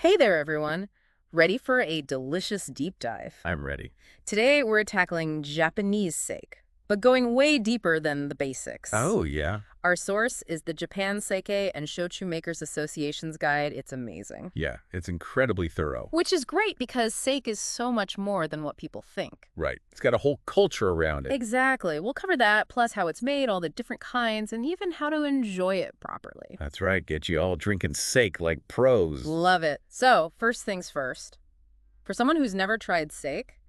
Hey there, everyone. Ready for a delicious deep dive? I'm ready. Today, we're tackling Japanese sake, but going way deeper than the basics. Oh, yeah. Our source is the Japan Sake and Shochu Makers Association's guide. It's amazing. Yeah, it's incredibly thorough. Which is great because sake is so much more than what people think. Right. It's got a whole culture around it. Exactly. We'll cover that, plus how it's made, all the different kinds, and even how to enjoy it properly. That's right. Get you all drinking sake like pros. Love it. So, first things first. For someone who's never tried sake,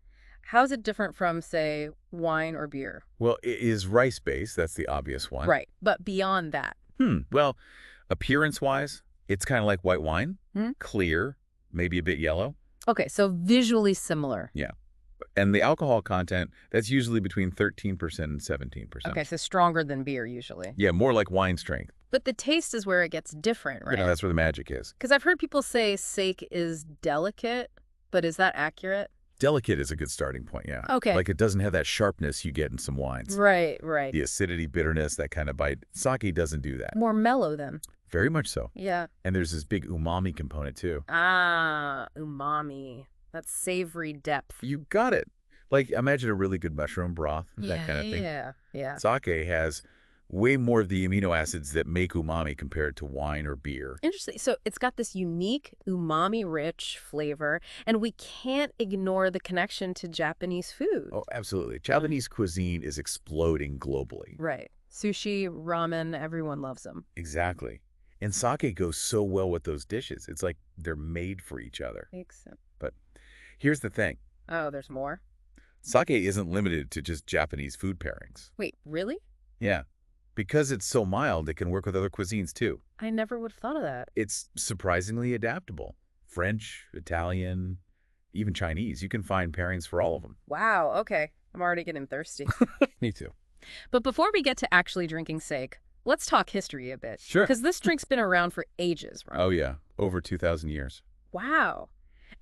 how's it different from, say, wine or beer? Well, it is rice-based. That's the obvious one. Right. But beyond that. Well, appearance-wise, it's kind of like white wine. Hmm? Clear, maybe a bit yellow. Okay, so visually similar. Yeah. And the alcohol content, that's usually between 13% and 17%. Okay, so stronger than beer usually. Yeah, more like wine strength. But the taste is where it gets different, right? That's where the magic is. Because I've heard people say sake is delicate, but is that accurate? Delicate is a good starting point, yeah. Okay. Like it doesn't have that sharpness you get in some wines. Right. The acidity, bitterness, that kind of bite. Sake doesn't do that. More mellow then. Very much so. Yeah. And there's this big umami component, too. Ah, umami. That savory depth. You got it. Like, imagine a really good mushroom broth, that kind of thing. Yeah. Sake has way more of the amino acids that make umami compared to wine or beer. Interesting. So it's got this unique umami-rich flavor, and we can't ignore the connection to Japanese food. Oh, absolutely. Japanese cuisine is exploding globally. Right. Sushi, ramen, everyone loves them. Exactly. And sake goes so well with those dishes. It's like they're made for each other. Makes sense. But here's the thing. Oh, there's more? Sake isn't limited to just Japanese food pairings. Wait, really? Yeah. Because it's so mild, it can work with other cuisines, too. I never would have thought of that. It's surprisingly adaptable. French, Italian, even Chinese. You can find pairings for all of them. Wow, okay. I'm already getting thirsty. Me too. But before we get to actually drinking sake, let's talk history a bit. Sure. Because this drink's been around for ages, right? Oh, yeah. Over 2,000 years. Wow.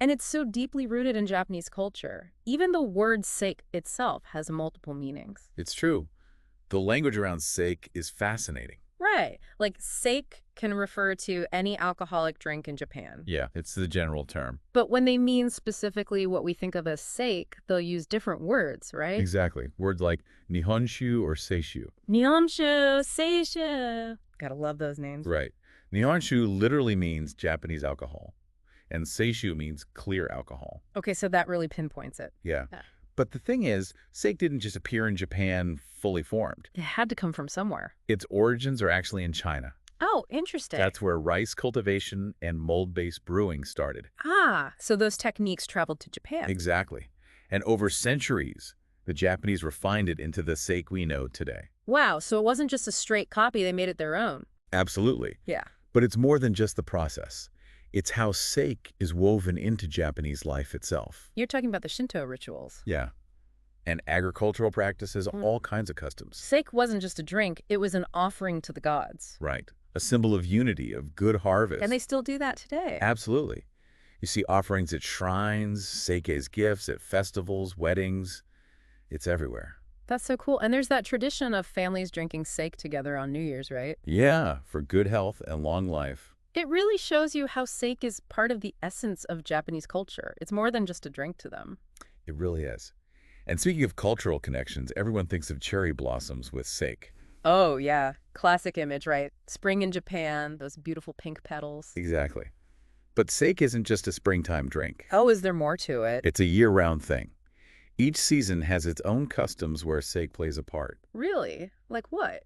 And it's so deeply rooted in Japanese culture. Even the word sake itself has multiple meanings. It's true. The language around sake is fascinating. Right. Like sake can refer to any alcoholic drink in Japan. Yeah, it's the general term. But when they mean specifically what we think of as sake, they'll use different words, right? Exactly. Words like nihonshu or seishu. Nihonshu, seishu. Gotta love those names. Right. Nihonshu literally means Japanese alcohol, and seishu means clear alcohol. Okay, so that really pinpoints it. Yeah. Yeah. But the thing is, sake didn't just appear in Japan fully formed. It had to come from somewhere. Its origins are actually in China. Oh, interesting. That's where rice cultivation and mold-based brewing started. Ah, so those techniques traveled to Japan. Exactly. And over centuries, the Japanese refined it into the sake we know today. Wow, so it wasn't just a straight copy, they made it their own. Absolutely. Yeah. But it's more than just the process. It's how sake is woven into Japanese life itself. You're talking about the Shinto rituals. Yeah. And agricultural practices, all kinds of customs. Sake wasn't just a drink, it was an offering to the gods. Right. A symbol of unity, of good harvest. And they still do that today. Absolutely. You see offerings at shrines, sake as gifts, at festivals, weddings. It's everywhere. That's so cool. And there's that tradition of families drinking sake together on New Year's, right? Yeah, for good health and long life. It really shows you how sake is part of the essence of Japanese culture. It's more than just a drink to them. It really is. And speaking of cultural connections, everyone thinks of cherry blossoms with sake. Oh, yeah. Classic image, right? Spring in Japan, those beautiful pink petals. Exactly. But sake isn't just a springtime drink. Oh, is there more to it? It's a year-round thing. Each season has its own customs where sake plays a part. Really? Like what?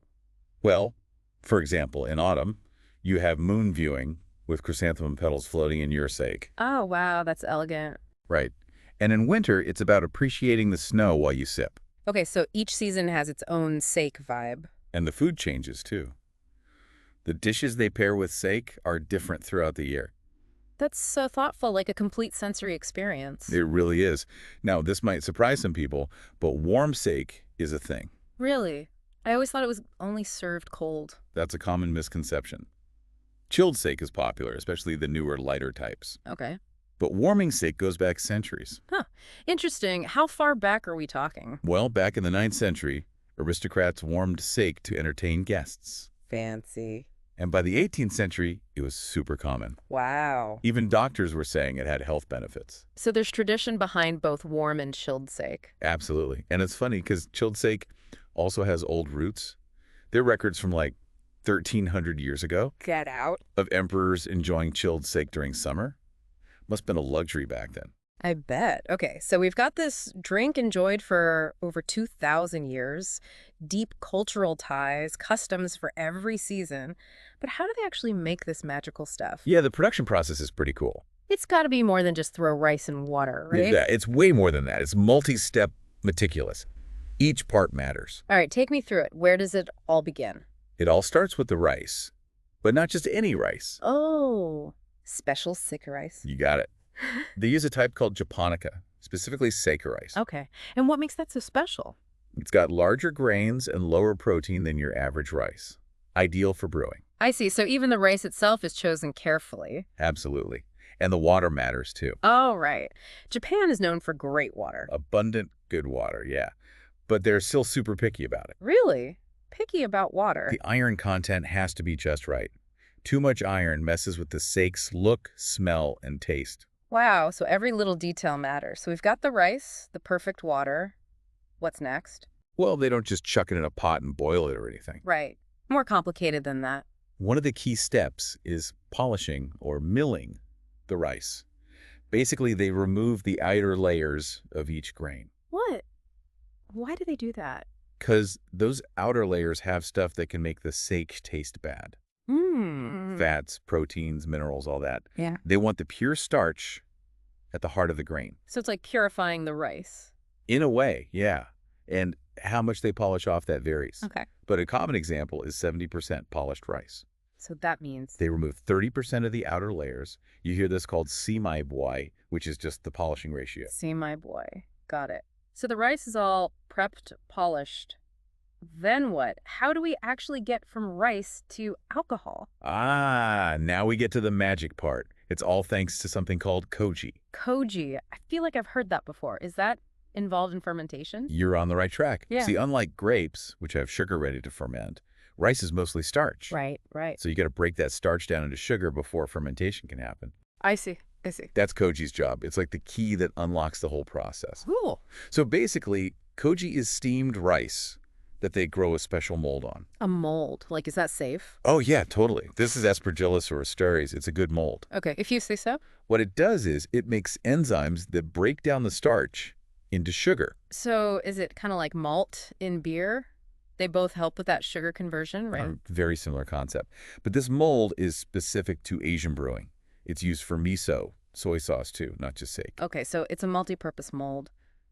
Well, for example, in autumn, you have moon viewing with chrysanthemum petals floating in your sake. Oh, wow, that's elegant. Right. And in winter, it's about appreciating the snow while you sip. Okay, so each season has its own sake vibe. And the food changes, too. The dishes they pair with sake are different throughout the year. That's so thoughtful, like a complete sensory experience. It really is. Now, this might surprise some people, but warm sake is a thing. Really? I always thought it was only served cold. That's a common misconception. Chilled sake is popular, especially the newer, lighter types. Okay. But warming sake goes back centuries. Huh. Interesting. How far back are we talking? Well, back in the 9th century, aristocrats warmed sake to entertain guests. Fancy. And by the 18th century, it was super common. Wow. Even doctors were saying it had health benefits. So there's tradition behind both warm and chilled sake. Absolutely. And it's funny because chilled sake also has old roots. There are records from like 1,300 years ago Get out. of emperors enjoying chilled sake during summer. Must have been a luxury back then. I bet. Okay, so we've got this drink enjoyed for over 2,000 years, deep cultural ties, customs for every season. But how do they actually make this magical stuff? Yeah, the production process is pretty cool. It's got to be more than just throw rice and water, right? Yeah, it's way more than that. It's multi-step, meticulous. Each part matters. All right, take me through it. Where does it all begin? It all starts with the rice, but not just any rice. Oh, special sick rice. You got it. They use a type called japonica, specifically sake rice. Okay, and what makes that so special? It's got larger grains and lower protein than your average rice. Ideal for brewing. I see, so even the rice itself is chosen carefully. Absolutely. And the water matters too. Oh, right. Japan is known for great water. Abundant, good water, yeah. But they're still super picky about it. Really? Picky about water. The iron content has to be just right. Too much iron messes with the sake's look, smell, and taste. Wow, so every little detail matters. So we've got the rice, the perfect water. What's next? Well, they don't just chuck it in a pot and boil it or anything. Right. More complicated than that. One of the key steps is polishing or milling the rice. Basically, they remove the outer layers of each grain. What? Why do they do that? Because those outer layers have stuff that can make the sake taste bad. Fats, proteins, minerals, all that. Yeah. They want the pure starch at the heart of the grain. So it's like purifying the rice. In a way, yeah. And how much they polish off, that varies. Okay. But a common example is 70% polished rice. So that means... They remove 30% of the outer layers. You hear this called my boy, which is just the polishing ratio. See my boy. Got it. So the rice is all prepped, polished. Then what? How do we actually get from rice to alcohol? Ah, now we get to the magic part. It's all thanks to something called koji. Koji. I feel like I've heard that before. Is that involved in fermentation? You're on the right track. Yeah. See, unlike grapes, which have sugar ready to ferment, rice is mostly starch. Right. So you got to break that starch down into sugar before fermentation can happen. I see. That's koji's job. It's like the key that unlocks the whole process. Cool. So basically, koji is steamed rice that they grow a special mold on. A mold. Like, is that safe? Oh, yeah, totally. This is Aspergillus or Ascaris. It's a good mold. Okay, if you say so. What it does is it makes enzymes that break down the starch into sugar. So is it kind of like malt in beer? They both help with that sugar conversion, right? Very similar concept. But this mold is specific to Asian brewing. It's used for miso, soy sauce too, not just sake. Okay, so it's a multi-purpose mold.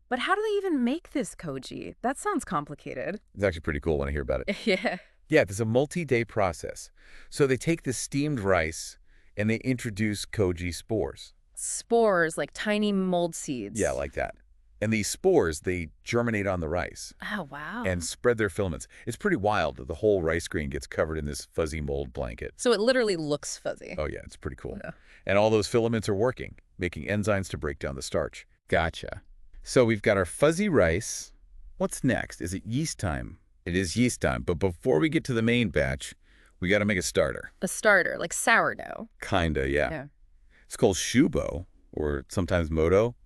But how do they even make this koji? That sounds complicated. It's actually pretty cool when I hear about it. Yeah. Yeah, there's a multi-day process. So they take the steamed rice and they introduce koji spores. Spores, like tiny mold seeds. Yeah, like that. And these spores, they germinate on the rice. Oh, wow. And spread their filaments. It's pretty wild that the whole rice grain gets covered in this fuzzy mold blanket. So it literally looks fuzzy. Oh, yeah, it's pretty cool. Yeah. And all those filaments are working, making enzymes to break down the starch. Gotcha. So we've got our fuzzy rice. What's next? Is it yeast time? It is yeast time. But before we get to the main batch, we got to make a starter. A starter, like sourdough. Kinda, yeah. It's called shubo, or sometimes moto.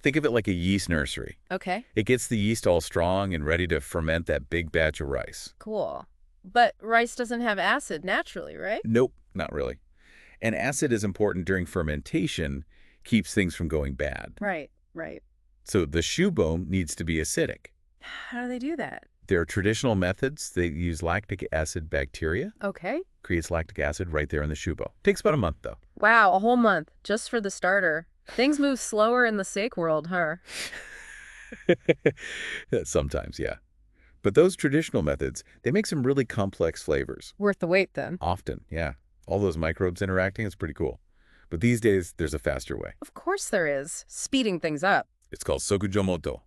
Think of it like a yeast nursery. Okay. It gets the yeast all strong and ready to ferment that big batch of rice. Cool. But rice doesn't have acid naturally, right? Nope, not really. And acid is important during fermentation, keeps things from going bad. Right. So the shubo needs to be acidic. How do they do that? There are traditional methods. They use lactic acid bacteria. Okay. Creates lactic acid right there in the shubo. Takes about a month, though. Wow, a whole month just for the starter. Things move slower in the sake world, huh? Sometimes, yeah. But those traditional methods, they make some really complex flavors. Worth the wait, then. Often, yeah. All those microbes interacting, it's pretty cool. But these days, there's a faster way. Of course there is. Speeding things up. It's called sokujomoto.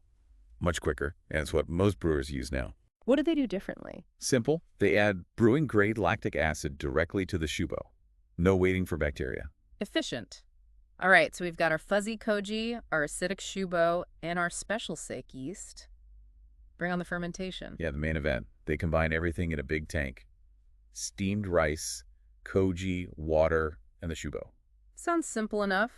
Much quicker, and it's what most brewers use now. What do they do differently? Simple. They add brewing-grade lactic acid directly to the shubo. No waiting for bacteria. Efficient. All right, so we've got our fuzzy koji, our acidic shubo, and our special sake yeast. Bring on the fermentation. Yeah, the main event. They combine everything in a big tank. Steamed rice, koji, water, and the shubo. Sounds simple enough.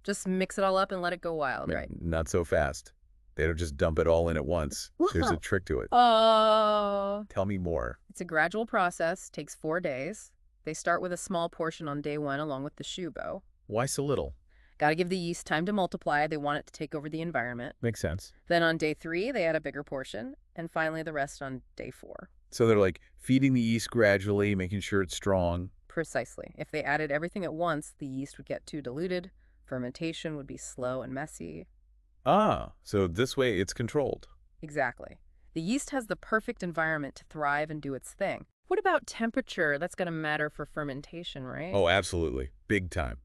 Just mix it all up and let it go wild, right? Not so fast. They don't just dump it all in at once. There's a trick to it. Oh. Tell me more. It's a gradual process, takes 4 days. They start with a small portion on day 1 along with the shubo. Why so little? Got to give the yeast time to multiply. They want it to take over the environment. Makes sense. Then on day 3, they add a bigger portion. And finally, the rest on day 4. So they're like feeding the yeast gradually, making sure it's strong. Precisely. If they added everything at once, the yeast would get too diluted. Fermentation would be slow and messy. Ah, so this way it's controlled. Exactly. The yeast has the perfect environment to thrive and do its thing. What about temperature? That's going to matter for fermentation, right? Oh, absolutely. Big time.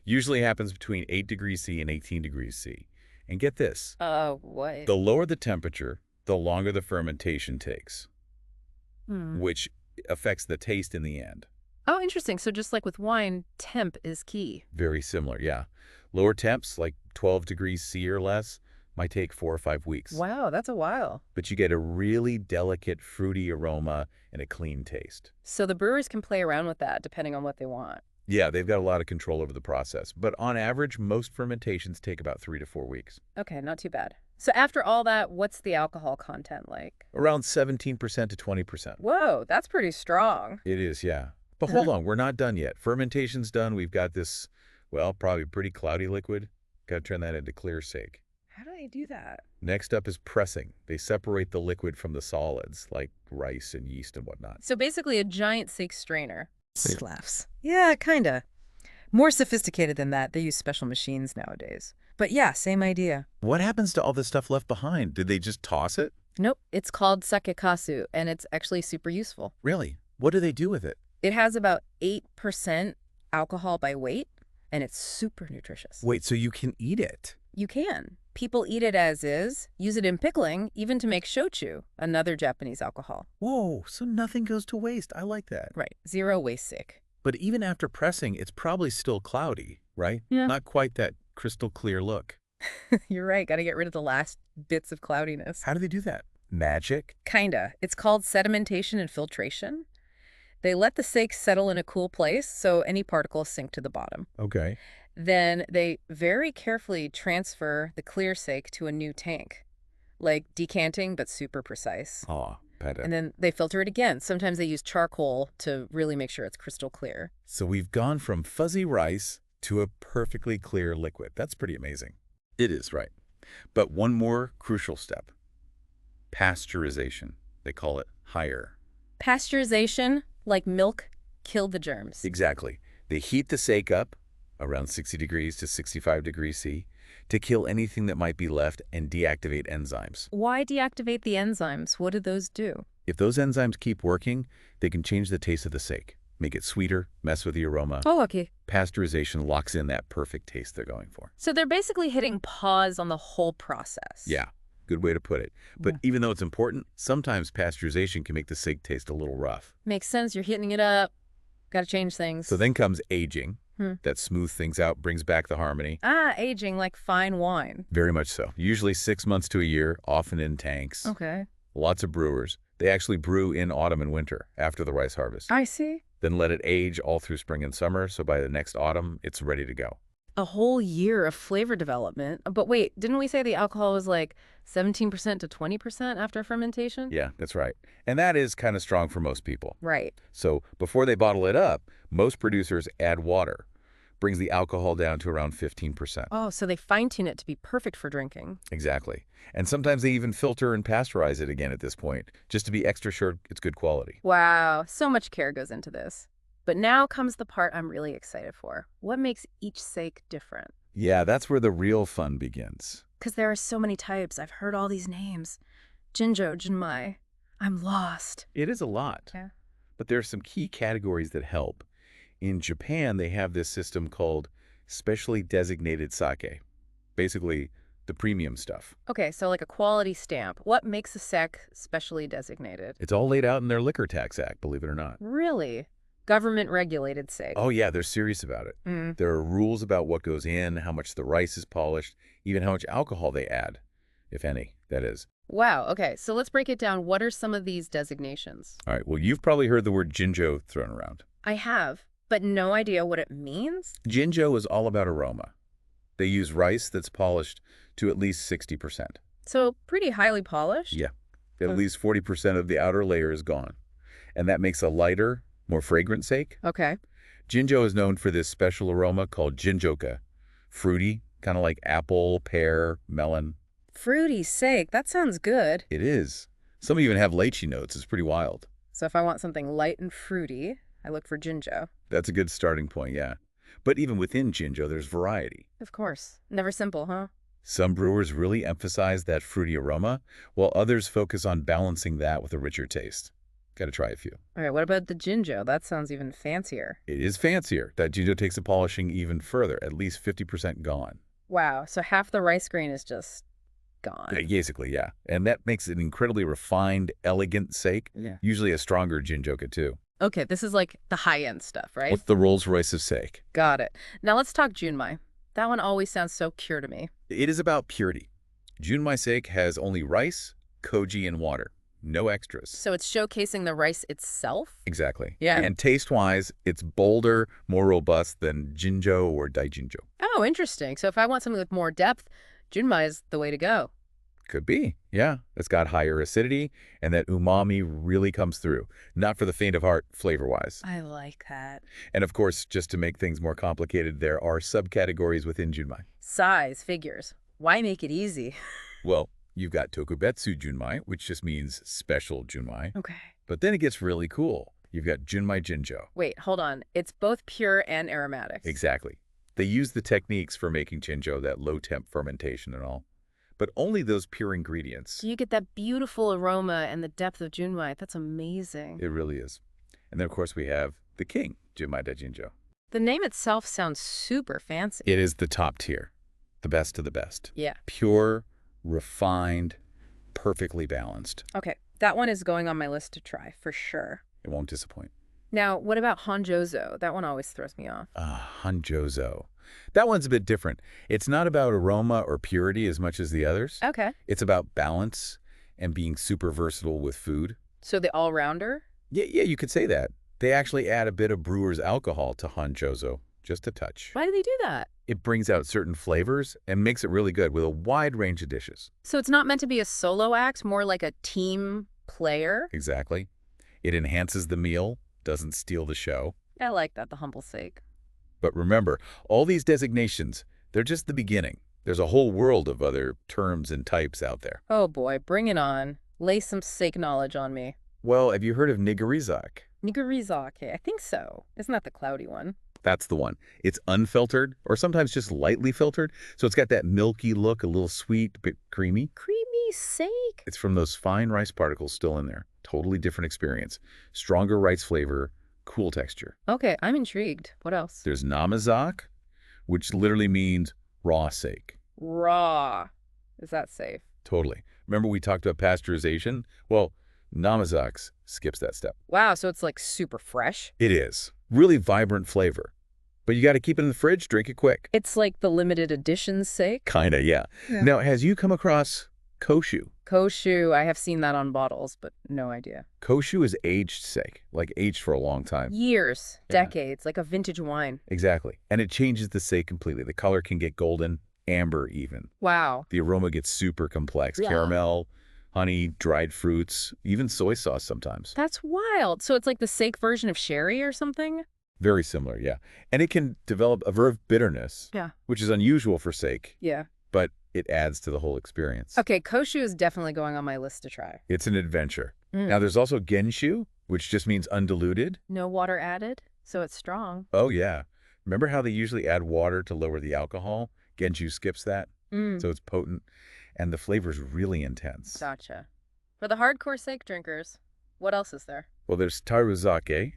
Usually happens between 8 degrees C and 18 degrees C. And get this. What? The lower the temperature, the longer the fermentation takes, which affects the taste in the end. Oh, interesting. So just like with wine, temp is key. Very similar, yeah. Lower temps, like 12 degrees C or less, might take 4 or 5 weeks. Wow, that's a while. But you get a really delicate, fruity aroma and a clean taste. So the brewers can play around with that depending on what they want. Yeah, they've got a lot of control over the process. But on average, most fermentations take about 3 to 4 weeks. Okay, not too bad. So after all that, what's the alcohol content like? Around 17% to 20%. Whoa, that's pretty strong. It is, yeah. But hold on, we're not done yet. Fermentation's done. We've got this, well, probably pretty cloudy liquid. Got to turn that into clear sake. How do they do that? Next up is pressing. They separate the liquid from the solids, like rice and yeast and whatnot. So basically a giant sake strainer. Slaps. Yeah, kinda. More sophisticated than that. They use special machines nowadays. But yeah, same idea. What happens to all this stuff left behind? Did they just toss it? Nope, it's called sakekasu, and it's actually super useful. Really? What do they do with it? It has about 8% alcohol by weight, and it's super nutritious. Wait, so you can eat it? You can. People eat it as is, use it in pickling, even to make shochu, another Japanese alcohol. Whoa, so nothing goes to waste. I like that. Right, zero waste sake. But even after pressing, it's probably still cloudy, right? Yeah. Not quite that crystal clear look. You're right, gotta get rid of the last bits of cloudiness. How do they do that? Magic? Kinda. It's called sedimentation and filtration. They let the sake settle in a cool place so any particles sink to the bottom. Okay. Then they very carefully transfer the clear sake to a new tank, like decanting, but super precise. Aw, better. And then they filter it again. Sometimes they use charcoal to really make sure it's crystal clear. So we've gone from fuzzy rice to a perfectly clear liquid. That's pretty amazing. It is, right. But one more crucial step. Pasteurization. They call it higher. Pasteurization, like milk, killed the germs. Exactly. They heat the sake up around 60 degrees to 65 degrees C to kill anything that might be left and deactivate enzymes. Why deactivate the enzymes? What do those do? If those enzymes keep working, they can change the taste of the sake, make it sweeter, mess with the aroma. Oh, okay. Pasteurization locks in that perfect taste they're going for. So they're basically hitting pause on the whole process. Yeah, good way to put it. But even though it's important, sometimes pasteurization can make the sake taste a little rough. Makes sense. You're heating it up. Got to change things. So then comes aging. That smooths things out, brings back the harmony. Ah, aging like fine wine. Very much so. Usually 6 months to a year, often in tanks. Okay. Lots of brewers. They actually brew in autumn and winter after the rice harvest. I see. Then let it age all through spring and summer, so by the next autumn, it's ready to go. A whole year of flavor development. But wait, didn't we say the alcohol was like 17% to 20% after fermentation? Yeah, that's right. And that is kind of strong for most people. Right. So before they bottle it up, most producers add water. Brings the alcohol down to around 15%. Oh, so they fine-tune it to be perfect for drinking. Exactly. And sometimes they even filter and pasteurize it again at this point, just to be extra sure it's good quality. Wow, so much care goes into this. But now comes the part I'm really excited for. What makes each sake different? Yeah, that's where the real fun begins. Because there are so many types. I've heard all these names. Jinjo, Jinmai. I'm lost. It is a lot. Yeah. But there are some key categories that help. In Japan, they have this system called specially designated sake. Basically, the premium stuff. Okay, so like a quality stamp. What makes a sake specially designated? It's all laid out in their Liquor Tax Act, believe it or not. Really? Government-regulated sake. Oh, yeah, they're serious about it. There are rules about what goes in, how much the rice is polished, even how much alcohol they add, if any, that is. Wow, okay, so let's break it down. What are some of these designations? All right, well, you've probably heard the word Jinjo thrown around. I have, but no idea what it means. Jinjo is all about aroma. They use rice that's polished to at least 60%. So pretty highly polished. Yeah, at least 40% of the outer layer is gone. And that makes a lighter, more fragrant sake. Okay. Jinjo is known for this special aroma called jinjoka. Fruity, kind of like apple, pear, melon. Fruity sake. That sounds good. It is. Some even have lychee notes. It's pretty wild. So if I want something light and fruity, I look for Jinjo. That's a good starting point, yeah. But even within Jinjo, there's variety. Of course. Never simple, huh? Some brewers really emphasize that fruity aroma, while others focus on balancing that with a richer taste. Got to try a few. All right, what about the Jinjo? That sounds even fancier. It is fancier. That Jinjo takes the polishing even further, at least 50% gone. Wow, so half the rice grain is just gone. Basically, yeah. And that makes it an incredibly refined, elegant sake, Yeah. usually a stronger Jinjoka too. Okay, this is like the high-end stuff, right? What's the Rolls Royce of sake? Got it. Now let's talk Junmai. That one always sounds so pure to me. It is about purity. Junmai sake has only rice, koji, and water. No extras. So it's showcasing the rice itself? Exactly. Yeah. And taste-wise, it's bolder, more robust than Jinjo or Daijinjo. Oh, interesting. So if I want something with more depth, Junmai is the way to go. Could be, yeah. It's got higher acidity, and that umami really comes through. Not for the faint of heart, flavor-wise. I like that. And of course, just to make things more complicated, there are subcategories within Junmai. Size, figures. Why make it easy? Well, you've got Tokubetsu Junmai, which just means special Junmai. Okay. But then it gets really cool. You've got Junmai Jinjo. Wait, hold on. It's both pure and aromatics. Exactly. They use the techniques for making Jinjo, that low-temp fermentation and all. But only those pure ingredients. So you get that beautiful aroma and the depth of Junmai. That's amazing. It really is. And then, of course, we have the king, Junmai Daijinjo. The name itself sounds super fancy. It is the top tier, the best of the best. Yeah. Pure, refined, perfectly balanced. Okay, that one is going on my list to try, for sure. It won't disappoint. Now, what about Honjozo? That one always throws me off. Hanjozo. That one's a bit different. It's not about aroma or purity as much as the others. Okay. It's about balance and being super versatile with food. So the all-rounder? Yeah, you could say that. They actually add a bit of brewer's alcohol to Hanjozo, just a touch. Why do they do that? It brings out certain flavors and makes it really good with a wide range of dishes. So it's not meant to be a solo act, more like a team player? Exactly. It enhances the meal, doesn't steal the show. I like that, the humble sake. But remember, all these designations, they're just the beginning. There's a whole world of other terms and types out there. Oh boy, bring it on. Lay some sake knowledge on me. Well, have you heard of Nigarizak? Nigarizake, I think so. Isn't that the cloudy one? That's the one. It's unfiltered, or sometimes just lightly filtered, so it's got that milky look, a little sweet, a bit creamy. Creamy sake? It's from those fine rice particles still in there. Totally different experience. Stronger rice flavor, cool texture. Okay, I'm intrigued. What else? There's Namazak, which literally means raw sake. Raw. Is that safe? Totally. Remember we talked about pasteurization? Well, Namazak skips that step. Wow, so it's like super fresh? It is. Really vibrant flavor. But you got to keep it in the fridge, drink it quick. It's like the limited edition sake? Kinda, yeah. Now, has you come across Koshu? Koshu, I have seen that on bottles, but no idea. Koshu is aged sake, like aged for a long time. Years, Yeah. decades, like a vintage wine. Exactly. And it changes the sake completely. The color can get golden, amber even. Wow. The aroma gets super complex. Yeah. Caramel, honey, dried fruits, even soy sauce sometimes. That's wild. So it's like the sake version of sherry or something? Very similar, yeah. And it can develop a verve bitterness, Yeah. which is unusual for sake, Yeah. but it adds to the whole experience. Okay, Koshu is definitely going on my list to try. It's an adventure. Mm. Now, there's also Genshu, which just means undiluted. No water added, so it's strong. Oh, yeah. Remember how they usually add water to lower the alcohol? Genshu skips that, Mm. so it's potent, and the flavor's really intense. Gotcha. For the hardcore sake drinkers, what else is there? Well, there's Taruzake.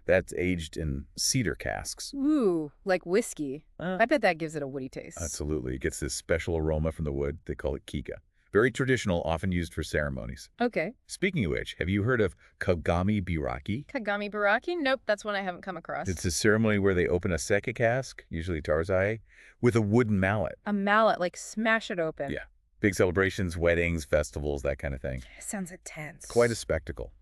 That's aged in cedar casks. Ooh, like whiskey. I bet that gives it a woody taste. Absolutely. It gets this special aroma from the wood. They call it kika. Very traditional, often used for ceremonies. Okay. Speaking of which, have you heard of Kagami Biraki? Kagami Baraki? Nope, that's one I haven't come across. It's a ceremony where they open a sake cask, usually Tarzai, with a wooden mallet. A mallet, like smash it open. Yeah. Big celebrations, weddings, festivals, that kind of thing. Sounds intense. Quite a spectacle.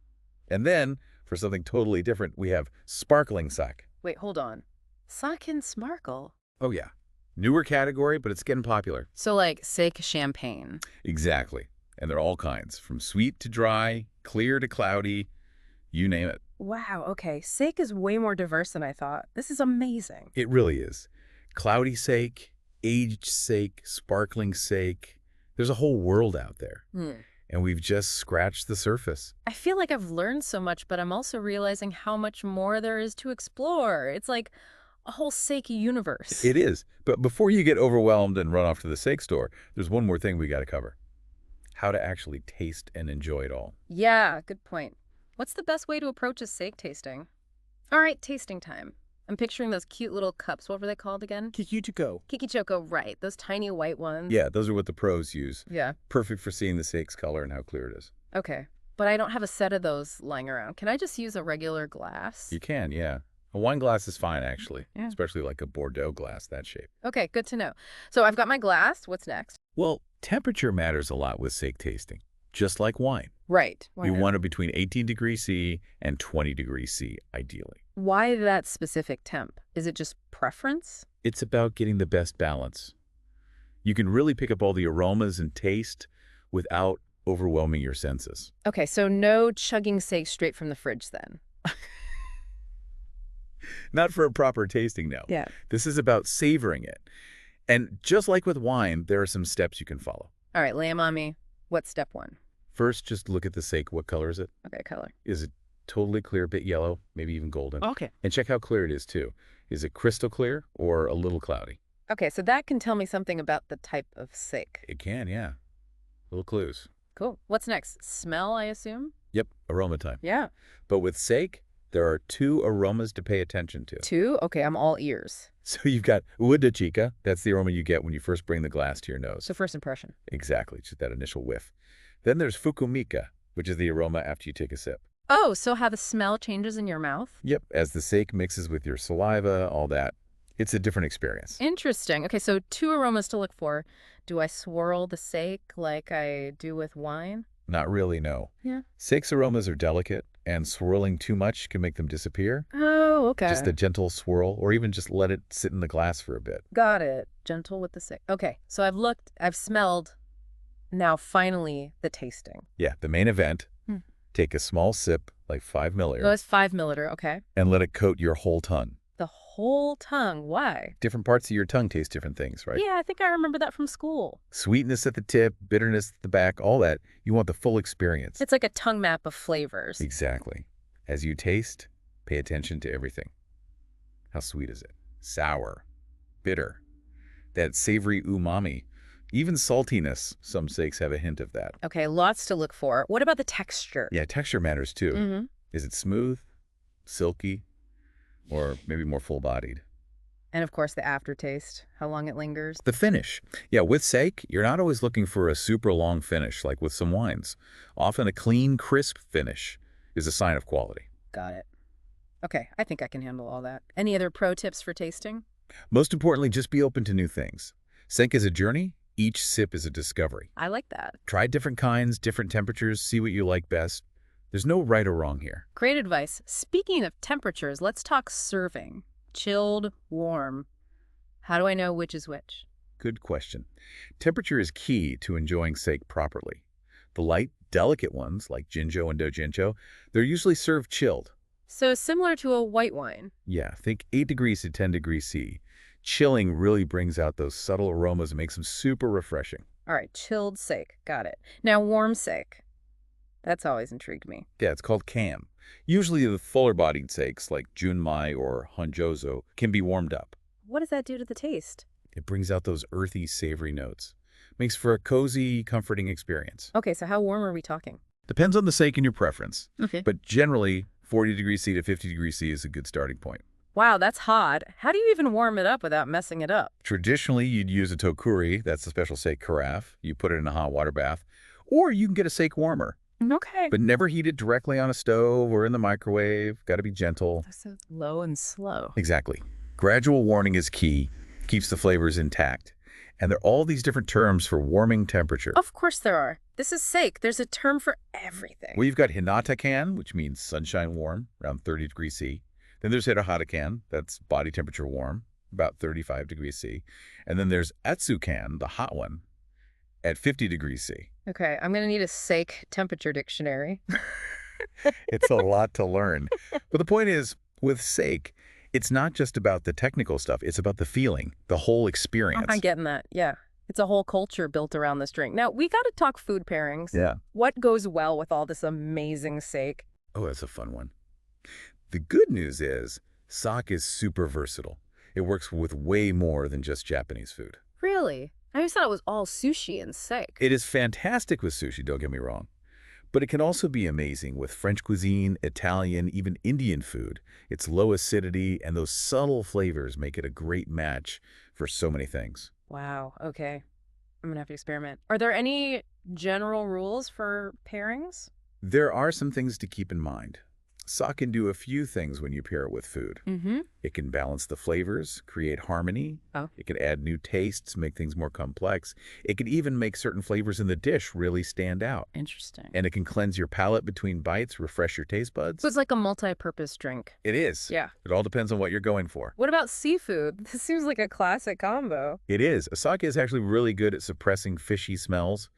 And then, For something totally different, we have sparkling sake. Wait, hold on. Sake and sparkle. Oh, yeah. Newer category, but it's getting popular. So like sake champagne. Exactly. And they're all kinds, from sweet to dry, clear to cloudy, you name it. Wow, okay. Sake is way more diverse than I thought. This is amazing. It really is. Cloudy sake, aged sake, sparkling sake. There's a whole world out there. And we've just scratched the surface. I feel like I've learned so much, but I'm also realizing how much more there is to explore. It's like a whole sake universe. It is. But before you get overwhelmed and run off to the sake store, there's one more thing we got to cover. How to actually taste and enjoy it all. Yeah, good point. What's the best way to approach a sake tasting? All right, tasting time. I'm picturing those cute little cups. What were they called again? Kikichuko. Kikichoko, right. Those tiny white ones. Yeah, those are what the pros use. Yeah. Perfect for seeing the sake's color and how clear it is. Okay. But I don't have a set of those lying around. Can I just use a regular glass? You can, yeah. A wine glass is fine, actually. Yeah. Especially like a Bordeaux glass, that shape. Okay, good to know. So I've got my glass. What's next? Well, temperature matters a lot with sake tasting, just like wine. Right. We want it between 18 degrees C and 20 degrees C, ideally. Why that specific temp? Is it just preference? It's about getting the best balance. You can really pick up all the aromas and taste without overwhelming your senses. Okay, so no chugging sake straight from the fridge then. Not for a proper tasting, no. Yeah. This is about savoring it. And just like with wine, there are some steps you can follow. All right, lay 'em on me. What's step one? First, just look at the sake. What color is it? Okay, color. Is it totally clear, a bit yellow, maybe even golden? Okay. And check how clear it is, too. Is it crystal clear or a little cloudy? Okay, so that can tell me something about the type of sake. It can, yeah. Little clues. Cool. What's next? Smell, I assume? Yep, aroma time. Yeah. But with sake, there are 2 aromas to pay attention to. 2? Okay, I'm all ears. So you've got wood de chica. That's the aroma you get when you first bring the glass to your nose. So first impression. Exactly, just that initial whiff. Then there's fukumika, which is the aroma after you take a sip. Oh, so how the smell changes in your mouth? Yep, as the sake mixes with your saliva, all that. It's a different experience. Interesting. Okay, so 2 aromas to look for. Do I swirl the sake like I do with wine? Not really, no. Yeah. Sake's aromas are delicate, and swirling too much can make them disappear. Oh, okay. Just a gentle swirl, or even just let it sit in the glass for a bit. Got it. Gentle with the sake. Okay, so I've looked, I've smelled. Now, finally, the tasting. Yeah, the main event. Take a small sip, like 5 milliliters, Oh, it's 5 milliliter. Okay. and let it coat your whole tongue. The whole tongue. Why? Different parts of your tongue taste different things, right? Yeah, I think I remember that from school. Sweetness at the tip, bitterness at the back, all that. You want the full experience. It's like a tongue map of flavors. Exactly. As you taste, pay attention to everything. How sweet is it? Sour, bitter, that savory umami, even saltiness. Some sakes have a hint of that. Okay, lots to look for. What about the texture? Yeah, texture matters too. Mm-hmm. Is it smooth, silky, or maybe more full-bodied? And of course, the aftertaste, how long it lingers. The finish. Yeah, with sake, you're not always looking for a super long finish like with some wines. Often a clean, crisp finish is a sign of quality. Got it. Okay, I think I can handle all that. Any other pro tips for tasting? Most importantly, just be open to new things. Sake is a journey. Each sip is a discovery. I like that. Try different kinds, different temperatures, see what you like best. There's no right or wrong here. Great advice. Speaking of temperatures, let's talk serving. Chilled, warm. How do I know which is which? Good question. Temperature is key to enjoying sake properly. The light, delicate ones, like Jinjo and Dojinjo, they're usually served chilled. So similar to a white wine. Yeah, think 8 degrees to 10 degrees C. Chilling really brings out those subtle aromas and makes them super refreshing. All right, chilled sake. Got it. Now, warm sake. That's always intrigued me. Yeah, it's called cam. Usually the fuller-bodied sakes like Junmai or Honjozo can be warmed up. What does that do to the taste? It brings out those earthy, savory notes. Makes for a cozy, comforting experience. Okay, so how warm are we talking? Depends on the sake and your preference. Okay. But generally, 40 degrees C to 50 degrees C is a good starting point. Wow, that's hot. How do you even warm it up without messing it up? Traditionally, you'd use a tokuri, that's a special sake carafe. You put it in a hot water bath. Or you can get a sake warmer. Okay. But never heat it directly on a stove or in the microwave. Got to be gentle. So low and slow. Exactly. Gradual warming is key. Keeps the flavors intact. And there are all these different terms for warming temperature. Of course there are. This is sake. There's a term for everything. Well, you've got hinata-kan, which means sunshine warm, around 30 degrees C. Then there's hirahara-kan, that's body temperature warm, about 35 degrees C. And then there's atsu-kan, the hot one, at 50 degrees C. Okay, I'm going to need a sake temperature dictionary. It's a lot to learn. But the point is, with sake, it's not just about the technical stuff. It's about the feeling, the whole experience. I'm getting that, yeah. It's a whole culture built around this drink. Now, we got to talk food pairings. Yeah. What goes well with all this amazing sake? Oh, that's a fun one. The good news is sake is super versatile. It works with way more than just Japanese food. Really? I always thought it was all sushi and sake. It is fantastic with sushi, don't get me wrong. But it can also be amazing with French cuisine, Italian, even Indian food. Its low acidity and those subtle flavors make it a great match for so many things. Wow, okay. I'm going to have to experiment. Are there any general rules for pairings? There are some things to keep in mind. Sake can do a few things when you pair it with food. Mm-hmm. It can balance the flavors, create harmony. Oh. It can add new tastes, make things more complex. It can even make certain flavors in the dish really stand out. Interesting. And it can cleanse your palate between bites, refresh your taste buds. So it's like a multi-purpose drink. It is. Yeah. It all depends on what you're going for. What about seafood? This seems like a classic combo. It is. Sake is actually really good at suppressing fishy smells,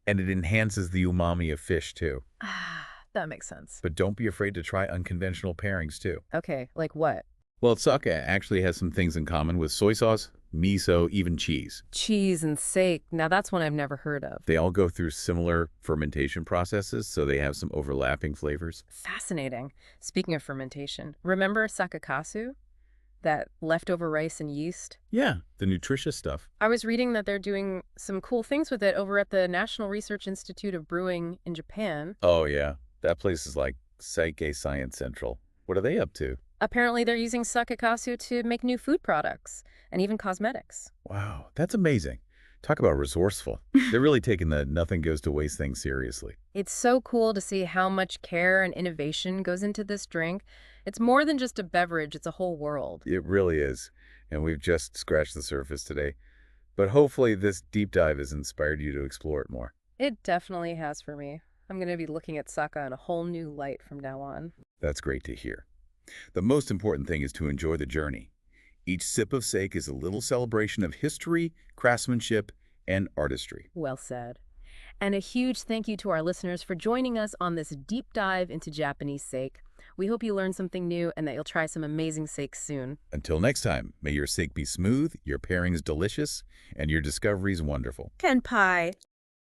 and it enhances the umami of fish, too. Ah, that makes sense. But don't be afraid to try unconventional pairings, too. Okay, like what? Well, sake actually has some things in common with soy sauce, miso, even cheese. Cheese and sake. Now that's one I've never heard of. They all go through similar fermentation processes, so they have some overlapping flavors. Fascinating. Speaking of fermentation, remember sakakasu? That leftover rice and yeast? Yeah, the nutritious stuff. I was reading that they're doing some cool things with it over at the National Research Institute of Brewing in Japan. Oh, yeah. That place is like Sake Science Central. What are they up to? Apparently they're using sakakasu to make new food products and even cosmetics. Wow, that's amazing. Talk about resourceful. They're really taking the nothing goes to waste thing seriously. It's so cool to see how much care and innovation goes into this drink. It's more than just a beverage, it's a whole world. It really is. And we've just scratched the surface today. But hopefully this deep dive has inspired you to explore it more. It definitely has for me. I'm going to be looking at sake in a whole new light from now on. That's great to hear. The most important thing is to enjoy the journey. Each sip of sake is a little celebration of history, craftsmanship, and artistry. Well said. And a huge thank you to our listeners for joining us on this deep dive into Japanese sake. We hope you learned something new and that you'll try some amazing sake soon. Until next time, may your sake be smooth, your pairings delicious, and your discoveries wonderful. Kenpai.